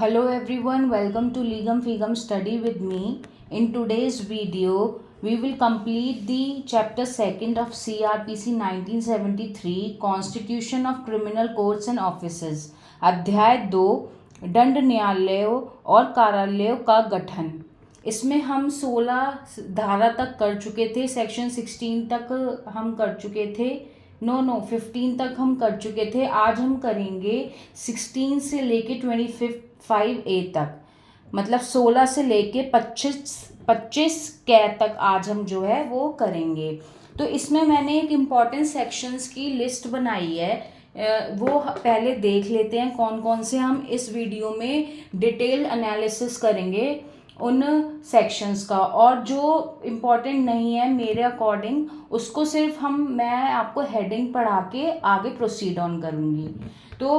Hello everyone, welcome to Legum Fegum Study with me. In today's video, we will complete the chapter 2nd of CRPC 1973 Constitution of Criminal Courts and Offices. अध्याय 2 दंड न्यायालयों और कार्यालयों का गठन। इसमें हम 16 धारा तक कर चुके थे, सेक्शन 16 तक हम कर चुके थे, 15 तक हम कर चुके थे। आज हम करेंगे 16 से लेके 25A तक, मतलब 16 से लेके 25 कै तक आज हम जो है वो करेंगे। तो इसमें मैंने एक इम्पॉर्टेंट सेक्शंस की लिस्ट बनाई है, वो पहले देख लेते हैं कौन कौन से हम इस वीडियो में डिटेल एनालिसिस करेंगे उन सेक्शंस का, और जो इम्पॉर्टेंट नहीं है मेरे अकॉर्डिंग उसको सिर्फ मैं आपको हेडिंग पढ़ा के आगे प्रोसीड ऑन करूँगी। तो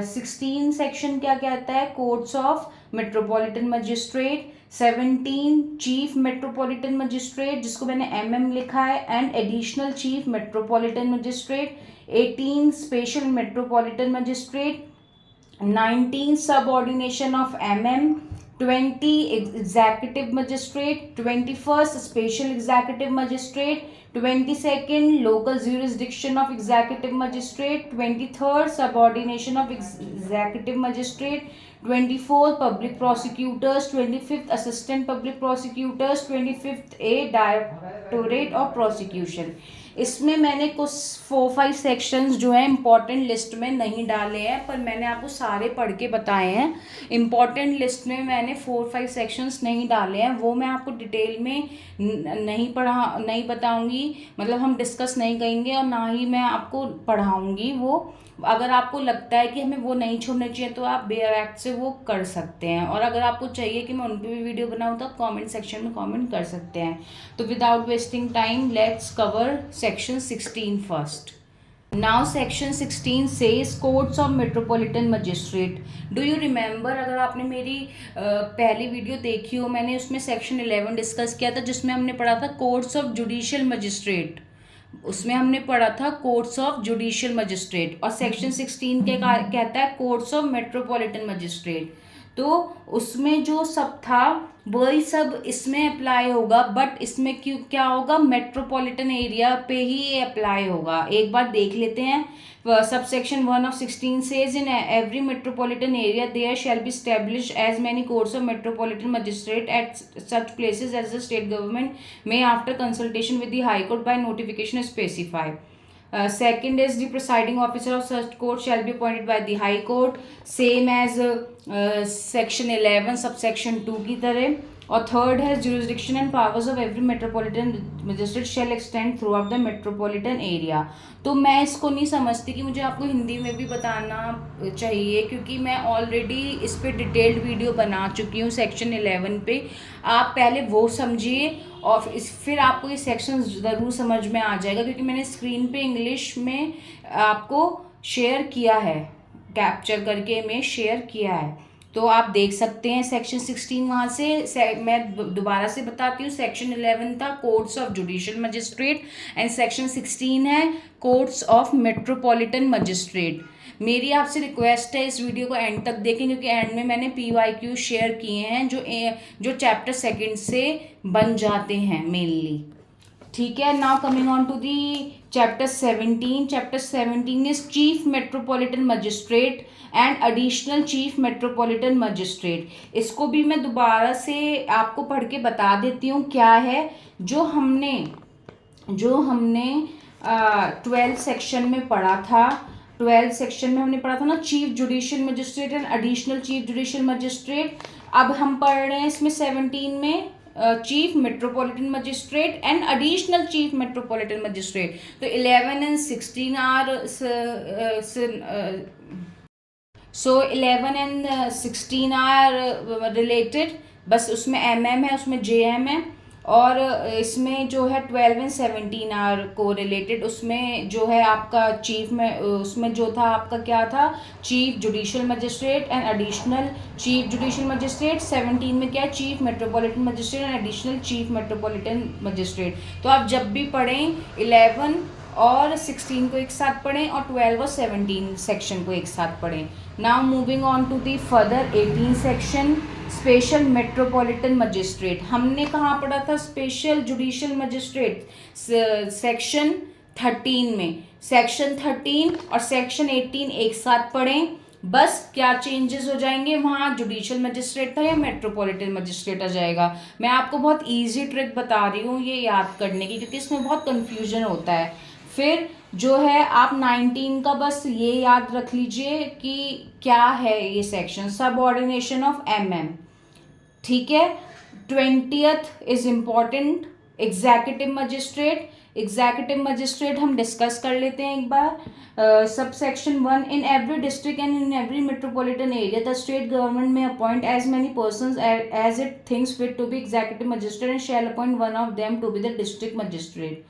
16 सेक्शन क्या कहता है? Courts of metropolitan magistrate, 17 chief metropolitan magistrate जिसको मैंने MM लिखा है and additional chief metropolitan magistrate, 18 special metropolitan magistrate, 19 subordination of MM, 20 executive magistrate, 21st special executive magistrate, 22nd local jurisdiction of executive magistrate, 23rd subordination of executive magistrate, 24th public prosecutors, 25th assistant public prosecutors, 25th A directorate of prosecution। इसमें मैंने कुछ 4-5 sections जो है important list में नहीं डाले हैं, पर मैंने आपको सारे पढ़ के बताए हैं। इम्पॉर्टेंट लिस्ट में मैंने 4-5 सेक्शंस नहीं डाले हैं, वो मैं आपको डिटेल में नहीं बताऊंगी, मतलब हम डिस्कस नहीं करेंगे और ना ही मैं आपको पढ़ाऊंगी वो। अगर आपको लगता है कि हमें वो नहीं छोड़ने चाहिए तो आप बेयर एक्ट से वो कर सकते हैं, और अगर आपको चाहिए कि मैं उन पर भी वीडियो बनाऊं तो आप कमेंट सेक्शन में कमेंट कर सकते हैं। तो without wasting time let's cover section 16 first. Now section 16 says courts of metropolitan magistrate. Do you remember, अगर आपने मेरी पहली वीडियो देखी हो, मैंने उसमें सेक्शन 11 डिस्कस किया था जिसमें हमने पढ़ा था कोर्ट्स ऑफ जुडिशियल मजिस्ट्रेट। उसमें हमने पढ़ा था कोर्ट्स ऑफ जुडिशियल मजिस्ट्रेट, और सेक्शन 16 के कहता है कोर्ट्स ऑफ मेट्रोपॉलिटन मजिस्ट्रेट। तो उसमें जो सब था वही सब इसमें अप्लाई होगा, बट इसमें क्यों क्या होगा? मेट्रोपॉलिटन एरिया पे ही अप्लाई होगा। एक बार देख लेते हैं। सब section 1 of 16 says in every metropolitan area there shall be established as many courts of metropolitan magistrate at such places as the state government may after consultation with the high court by notification specify. Second is the presiding officer of such court shall be appointed by the high court, same as section 11 subsection 2 की तरह। और third है jurisdiction and powers of every metropolitan magistrate shall extend throughout the metropolitan area। तो मैं इसको नहीं समझती कि मुझे आपको हिंदी में भी बताना चाहिए, क्योंकि मैं ऑलरेडी इस पे डिटेल्ड वीडियो बना चुकी हूँ सेक्शन 11 पे। आप पहले वो समझिए और फिर आपको ये सेक्शन ज़रूर समझ में आ जाएगा, क्योंकि मैंने स्क्रीन पे इंग्लिश में आपको शेयर किया है, कैप्चर करके मैं शेयर किया है, तो आप देख सकते हैं सेक्शन 16 वहाँ से। मैं दोबारा से बताती हूँ, सेक्शन 11 था courts of judicial magistrate and section 16 है कोर्ट्स ऑफ मेट्रोपॉलिटन मजिस्ट्रेट। मेरी आपसे रिक्वेस्ट है इस वीडियो को एंड तक देखें, क्योंकि एंड में मैंने PYQ शेयर किए हैं जो चैप्टर 2 से बन जाते हैं मेनली। ठीक है, now coming on to the chapter 17। Chapter 17 is chief metropolitan magistrate and additional chief metropolitan magistrate. इसको भी मैं दोबारा से आपको पढ़ के बता देती हूँ क्या है। जो हमने 12 सेक्शन में पढ़ा था, 12 सेक्शन में हमने पढ़ा था ना chief judicial magistrate and additional chief judicial magistrate. अब हम पढ़ रहे हैं इसमें 17 में chief metropolitan magistrate and additional chief metropolitan magistrate. तो 11 and 16 are so 11 and 16 are related, बस उसमें MM है, उसमें JM है, और इसमें जो है 12 and 17 आर को रिलेटेड। उसमें जो है आपका चीफ में, उसमें जो था आपका क्या था, chief judicial magistrate and additional chief judicial magistrate. 17 में क्या है, chief metropolitan magistrate and additional chief metropolitan magistrate. तो आप जब भी पढ़ें 11 और 16 को एक साथ पढ़ें और 12 और 17 सेक्शन को एक साथ पढ़ें. Now moving on to the further 18 section, special metropolitan magistrate. हमने कहाँ पढ़ा था स्पेशल जुडिशियल मजिस्ट्रेट? सेक्शन 13 में. सेक्शन 13 और सेक्शन 18 एक साथ पढ़ें. बस क्या चेंजेस हो जाएंगे, वहाँ जुडिशियल मजिस्ट्रेट था या मेट्रोपॉलिटन मजिस्ट्रेट आ जाएगा. मैं आपको बहुत इजी ट्रिक बता रही हूँ ये याद करने की, क्योंकि इसमें बहुत कन्फ्यूजन होता है. फिर जो है आप 19 का बस ये याद रख लीजिए कि क्या है ये सेक्शन, सबऑर्डिनेशन ऑफ एमएम. ठीक है. 20th is important, executive magistrate. Executive magistrate हम डिस्कस कर लेते हैं एक बार. Sub section 1, in every district and in every metropolitan area the state government may appoint as many persons as it thinks fit to be executive magistrate and shall appoint one of them to be the district magistrate.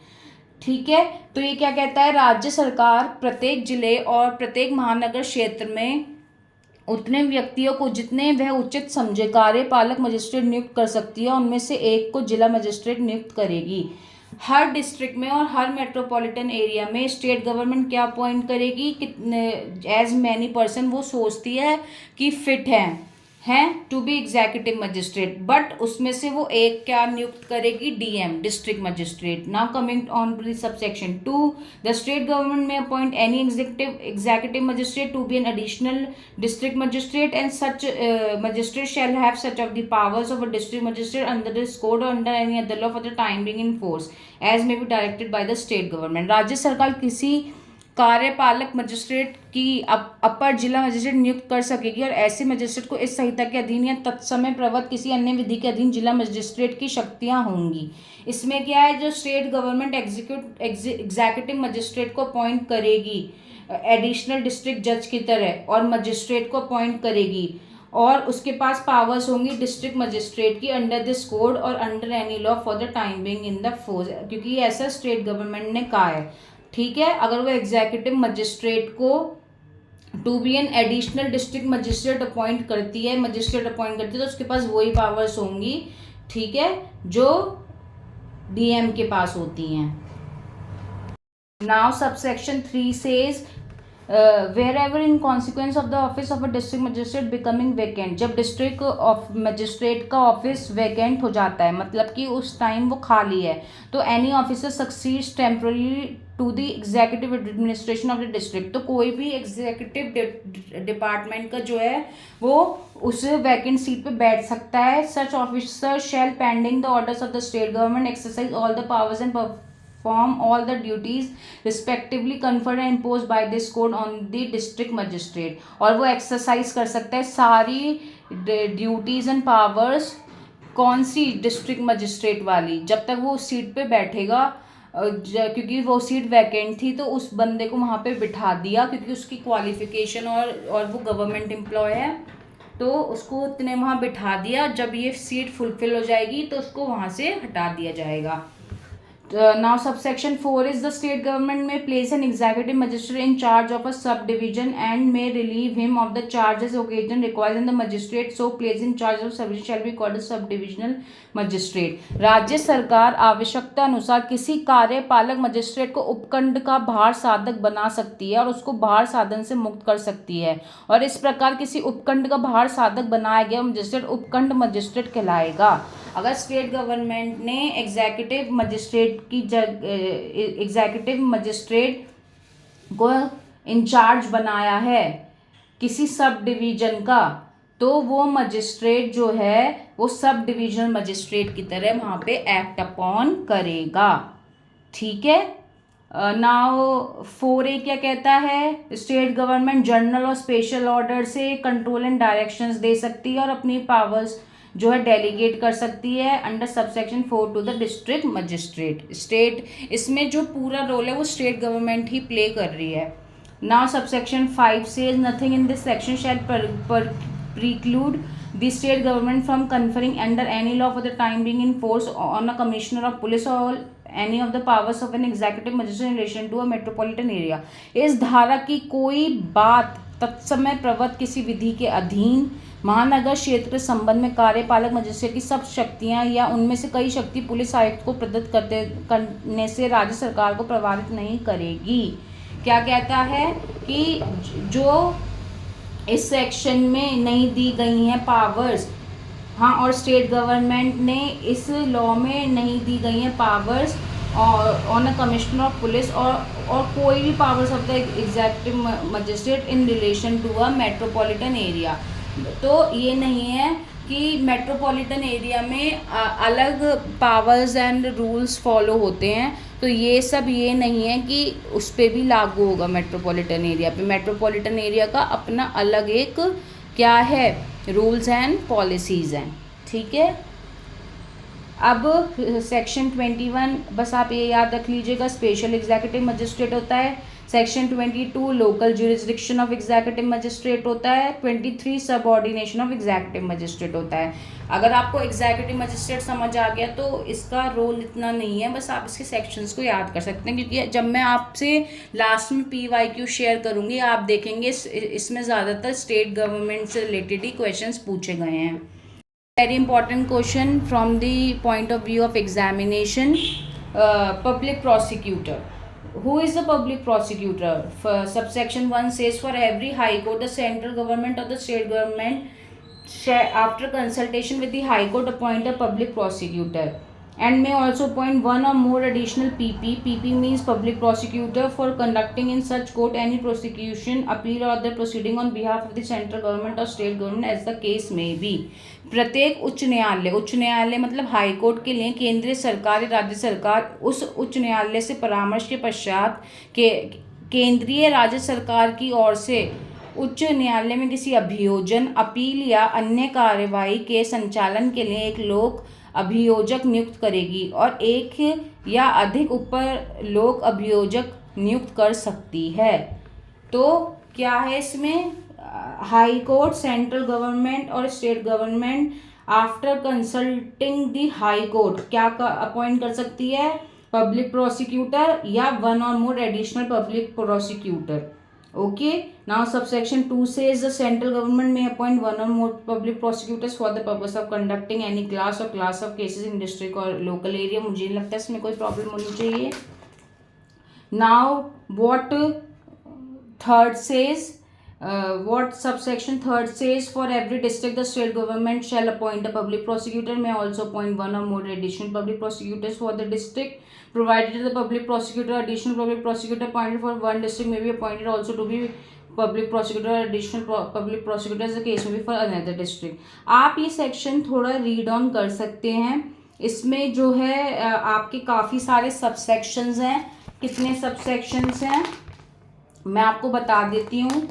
ठीक है. तो ये क्या कहता है, राज्य सरकार प्रत्येक जिले और प्रत्येक महानगर क्षेत्र में उतने व्यक्तियों को जितने वह उचित समझे कार्यपालक मजिस्ट्रेट नियुक्त कर सकती है, उनमें से एक को जिला मजिस्ट्रेट नियुक्त करेगी. हर डिस्ट्रिक्ट में और हर मेट्रोपॉलिटन एरिया में स्टेट गवर्नमेंट क्या अपॉइंट करेगी, कितने एज मैनी पर्सन वो सोचती है कि फिट हैं to be executive magistrate, but उसमें से वो एक क्या नियुक्त करेगी, DM, district magistrate. Now coming on to the subsection 2, the state government may appoint any executive magistrate to be an additional district magistrate and such magistrate shall have such of the powers of a district magistrate under this code और under any other law for the time being in force as may be directed by the state government. राज्य सरकार किसी कार्यपालक magistrate की अपर जिला magistrate नियुक्त कर सकेगी और ऐसे मजिस्ट्रेट को इस संहिता के अधीन या तत्समय प्रवृत्त किसी अन्य विधि के अधीन जिला मजिस्ट्रेट की शक्तियां होंगी. इसमें क्या है, जो स्टेट गवर्नमेंट एग्जीक्यूटिव मजिस्ट्रेट को अपॉइंट करेगी एडिशनल डिस्ट्रिक्ट जज की तरह और मजिस्ट्रेट को अपॉइंट करेगी और उसके पास पावर्स होंगी डिस्ट्रिक्ट मजिस्ट्रेट की अंडर दिस कोड और under any law for the time being in the force, क्योंकि ऐसा स्टेट गवर्नमेंट ने कहा है. ठीक है. अगर वो एग्जीक्यूटिव मजिस्ट्रेट को to be an additional district magistrate appoint करती है, तो उसके पास वही पावर्स होंगी, ठीक है, जो डीएम के पास होती हैं. Now subsection 3 says wherever in consequence of the office of a district magistrate becoming vacant, जब डिस्ट्रिक्ट ऑफ मजिस्ट्रेट का ऑफिस वैकेंट हो जाता है, मतलब कि उस टाइम वो खाली है, तो any officer succeeds temporary to the executive administration of the district. तो कोई भी एग्जीक्यूटिव डिपार्टमेंट का जो है वो उस वैकेंट सीट पे बैठ सकता है. सच officer shall pending the orders of the state government exercise all the powers and perform all the duties respectively conferred and imposed by this code on the district magistrate. और वो exercise कर सकता है सारी ड्यूटीज एंड पावर्स. कौन सी? District magistrate वाली. जब तक वो उस सीट पे बैठेगा, क्योंकि वो सीट वैकेंट थी तो उस बंदे को वहाँ पे बिठा दिया, क्योंकि उसकी क्वालिफिकेशन और वो गवर्नमेंट एम्प्लॉय है, तो उसको उतने वहाँ बिठा दिया. जब ये सीट फुलफिल हो जाएगी तो उसको वहाँ से हटा दिया जाएगा. Now subsection 4 is the state government may place an executive magistrate in charge of a subdivision and may relieve him of the charges occasion requires, and the magistrate so placed in charge of subdivision shall be called a subdivisional magistrate. राज्य सरकार आवश्यकता अनुसार किसी कार्यपालक magistrate को उपखंड का भार साधक बना सकती है और उसको भार साधन से मुक्त कर सकती है, और इस प्रकार किसी उपखंड का भार साधक बनाया गया मजिस्ट्रेट उपखंड मजिस्ट्रेट कहलाएगा. अगर स्टेट गवर्नमेंट ने एग्जीक्यूटिव मजिस्ट्रेट को इंचार्ज बनाया है किसी सब डिवीजन का, तो वो मजिस्ट्रेट जो है वो सब डिवीजनल मजिस्ट्रेट की तरह वहाँ पे एक्ट अपॉन करेगा. ठीक है. नाउ 4A क्या कहता है, स्टेट गवर्नमेंट जनरल और स्पेशल ऑर्डर से कंट्रोल एंड डायरेक्शंस दे सकती है और अपनी पावर्स जो है डेलीगेट कर सकती है under subsection 4 to the district magistrate. State इसमें जो पूरा रोल है वो स्टेट गवर्नमेंट ही प्ले कर रही है. Now subsection 5 says nothing in this section shall preclude the state government from conferring under any law for the time being in force on a commissioner of police or any of the powers of an executive magistrate in relation to a metropolitan area. इस धारा की कोई बात तत्समय प्रवृत्त किसी विधि के अधीन महानगर क्षेत्र के संबंध में कार्यपालक मजिस्ट्रेट की सब शक्तियां या उनमें से कई शक्ति पुलिस आयुक्त को प्रदत्त करने से राज्य सरकार को प्रभावित नहीं करेगी। क्या कहता है कि जो इस सेक्शन में नहीं दी गई हैं पावर्स, हाँ, और स्टेट गवर्नमेंट ने इस लॉ में नहीं दी गई हैं powers on a commissioner of police और कोई भी powers of the executive magistrate in relation to a metropolitan area. तो ये नहीं है कि मेट्रोपॉलिटन एरिया में अलग पावर्स एंड रूल्स फॉलो होते हैं, तो ये सब ये नहीं है कि उस पर भी लागू होगा मेट्रोपॉलिटन एरिया पे। मेट्रोपॉलिटन एरिया का अपना अलग एक क्या है, रूल्स एंड पॉलिसीज़ हैं। ठीक है, अब सेक्शन 21 बस आप ये याद रख लीजिएगा, स्पेशल एग्जीक्यूटिव मजिस्ट्रेट होता है। Section 22 local jurisdiction of executive magistrate होता है। 23 सबऑर्डिनेशन ऑफ एग्जीक्यूटिव मजिस्ट्रेट होता है। अगर आपको एग्जीक्यूटिव मजिस्ट्रेट समझ आ गया तो इसका रोल इतना नहीं है, बस आप इसके सेक्शंस को याद कर सकते हैं, क्योंकि जब मैं आपसे लास्ट में PYQ शेयर करूँगी आप देखेंगे इसमें ज़्यादातर स्टेट गवर्नमेंट से रिलेटेड ही क्वेश्चन पूछे गए हैं। Very important question from the point of view of examination. Public prosecutor. Who is the public prosecutor? Subsection 1 says for every high court, the central government or the state government after consultation with the high court appoint a public prosecutor and may also appoint one or more additional PP. PP means public prosecutor for conducting in such court any prosecution, appeal or other proceeding on behalf of the central government or state government as the case may be. प्रत्येक उच्च न्यायालय मतलब high court के लिए केंद्रीय सरकार या राज्य सरकार उस उच्च न्यायालय से परामर्श के पश्चात केंद्रीय राज्य सरकार की ओर से उच्च न्यायालय में किसी अभियोजन, अपील या अन्य कार्यवाही के संचालन के लिए एक लोक अभियोजक नियुक्त करेगी और एक या अधिक ऊपर लोक अभियोजक नियुक्त कर सकती है। तो क्या है इसमें, हाई कोर्ट, सेंट्रल गवर्नमेंट और state government after consulting the high court क्या अपॉइंट कर सकती है, पब्लिक प्रोसिक्यूटर या one or more additional public prosecutor. Okay, now subsection 2 says the central government may appoint one or more public prosecutors for the purpose of conducting any class of cases in district or local area. मुझे नहीं लगता इसमें कोई problem होनी चाहिए। Now what third says, what subsection third says, for every district the state government shall appoint a public prosecutor, may also appoint one or more additional public prosecutors for the district, provided the public prosecutor, additional public prosecutor appointed for one district may be appointed also to be public prosecutor or additional public prosecutor as the case may be for another district. आप ये section थोड़ा read on कर सकते हैं। इसमें जो है आपके काफ़ी सारे सबसेक्शंस हैं। कितने सबसेक्शंस हैं मैं आपको बता देती हूँ।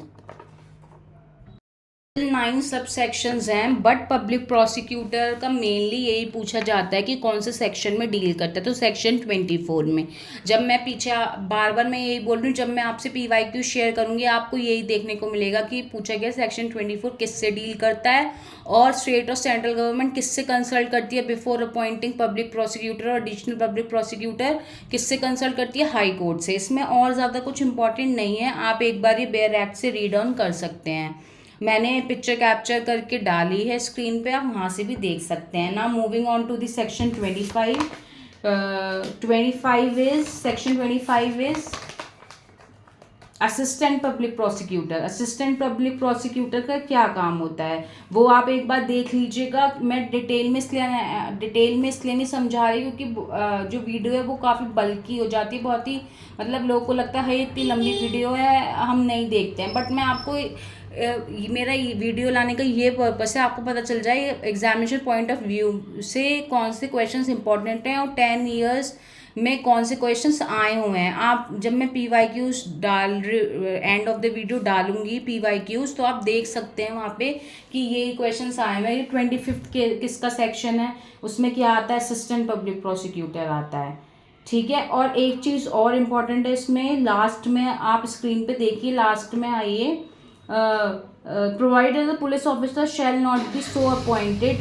9 सबसेक्शंस हैं, बट पब्लिक प्रोसिक्यूटर का मेनली यही पूछा जाता है कि कौन से सेक्शन में डील करता है। तो सेक्शन 24 में, जब मैं पीछे बार बार मैं यही बोल रही हूँ, जब मैं आपसे PYQ शेयर करूँगी आपको यही देखने को मिलेगा कि पूछा गया सेक्शन 24 किससे डील करता है और स्टेट और सेंट्रल गवर्नमेंट किससे कंसल्ट करती है बिफोर अपॉइंटिंग पब्लिक प्रोसिक्यूटर और एडिशनल पब्लिक प्रोसिक्यूटर किससे कंसल्ट करती है, हाई कोर्ट से। इसमें और ज़्यादा कुछ इंपॉर्टेंट नहीं है, आप एक बार ये बेयर एक्ट से रीड ऑन कर सकते हैं। मैंने पिक्चर कैप्चर करके डाली है स्क्रीन पे, आप वहाँ से भी देख सकते हैं ना। Moving on to the section 25 is section 25 is assistant public prosecutor. Assistant public prosecutor का क्या काम होता है वो आप एक बार देख लीजिएगा। मैं डिटेल में इसलिए नहीं समझा रही क्योंकि जो वीडियो है वो काफ़ी बल्कि हो जाती है, बहुत ही मतलब लोगों को लगता है इतनी लंबी वीडियो है हम नहीं देखते हैं, बट मैं आपको मेरा वीडियो लाने का ये पर्पस है आपको पता चल जाए एग्जामिनेशन पॉइंट ऑफ व्यू से कौन से क्वेश्चंस इंपॉर्टेंट हैं और 10 इयर्स में कौन से क्वेश्चंस आए हुए हैं। आप जब मैं PYQs end of the video डालूंगी PYQs तो आप देख सकते हैं वहाँ पे कि ये क्वेश्चंस आए हुए हैं। 25 के किसका सेक्शन है, उसमें क्या आता है, असिस्टेंट पब्लिक प्रोसिक्यूटर आता है। ठीक है, और एक चीज़ और इम्पॉर्टेंट है इसमें, लास्ट में आप स्क्रीन पे देखिए, लास्ट में आइए, provided the police officer shall not be so appointed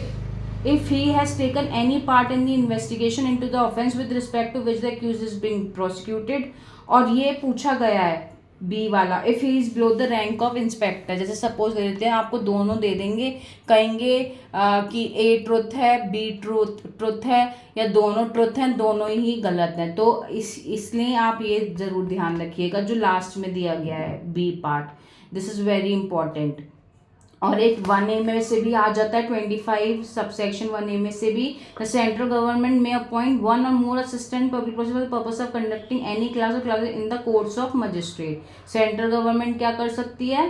if he has taken any part in the investigation into the offence with respect to which the accused is being prosecuted। और ये पूछा गया है B वाला, if he is below the rank of inspector, जैसे suppose ले लेते हैं आपको दोनों दे देंगे, कहेंगे कि ए ट्रुथ है बी ट्रुथ है, या दोनों ट्रुथ हैं दोनों ही गलत हैं, तो इसलिए आप ये ज़रूर ध्यान रखिएगा जो लास्ट में दिया गया है B part, this is very important. और एक 1A में से भी आ जाता है 25 सबसेक्शन 1A में से भी, the central government may appoint one or more assistant public prosecutor for the purpose of conducting any class of classes in the courts of magistrate. Central government क्या कर सकती है,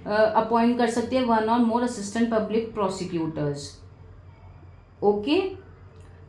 अपॉइंट कर सकती है one or more assistant public prosecutors. Okay,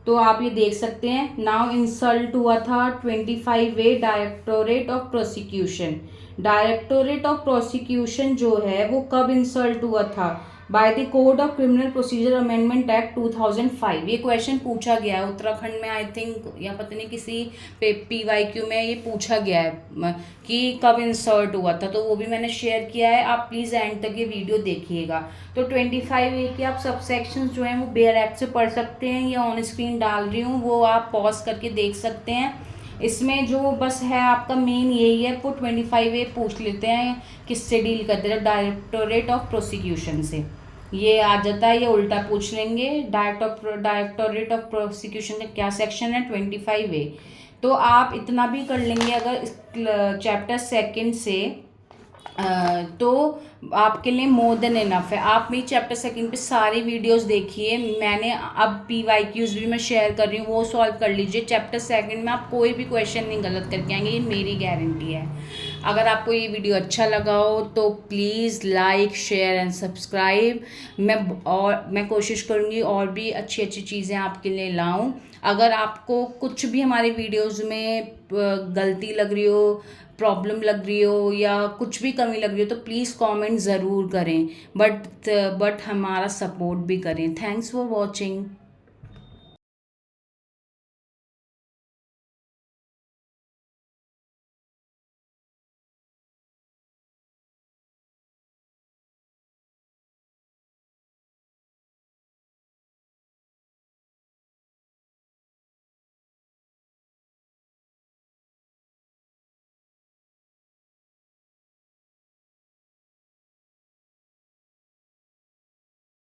तो आप ये देख सकते हैं। नाउ इंसल्ट हुआ था 25A directorate of prosecution. Directorate of prosecution जो है वो कब इंसल्ट हुआ था, by the code of criminal procedure amendment act 2005। ये क्वेश्चन पूछा गया है उत्तराखंड में, आई थिंक, या पता नहीं किसी PYQ में ये पूछा गया है कि कब इंसर्ट हुआ था, तो वो भी मैंने शेयर किया है, आप प्लीज़ एंड तक ये वीडियो देखिएगा। तो 25A के आप सबसेक्शंस जो हैं वो बेयर एक्ट से पढ़ सकते हैं, या ऑन स्क्रीन डाल रही हूँ, वो आप पॉज करके देख सकते हैं। इसमें जो बस है आपका मेन यही है, वो 25A पूछ लेते हैं किससे डील करते हैं, डायरेक्टोरेट ऑफ प्रोसिक्यूशन से ये आ जाता है, ये उल्टा पूछ लेंगे। डायरेक्टोरेट ऑफ प्रोसिक्यूशन का क्या सेक्शन है, 25A। तो आप इतना भी कर लेंगे अगर चैप्टर सेकंड से, तो आपके लिए मोर देन इनफ है। आप मेरी चैप्टर सेकंड पे सारी वीडियोस देखिए, मैंने अब PYQs भी मैं शेयर कर रही हूँ, वो सॉल्व कर लीजिए। चैप्टर सेकंड में आप कोई भी क्वेश्चन नहीं गलत करके आएंगे, ये मेरी गारंटी है। अगर आपको ये वीडियो अच्छा लगा हो तो please like share and subscribe. मैं कोशिश करूँगी और भी अच्छी अच्छी चीज़ें आपके लिए लाऊं। अगर आपको कुछ भी हमारी वीडियोज़ में गलती लग रही हो, प्रॉब्लम लग रही हो, या कुछ भी कमी लग रही हो, तो प्लीज़ कमेंट ज़रूर करें, बट हमारा सपोर्ट भी करें। Thanks for watching.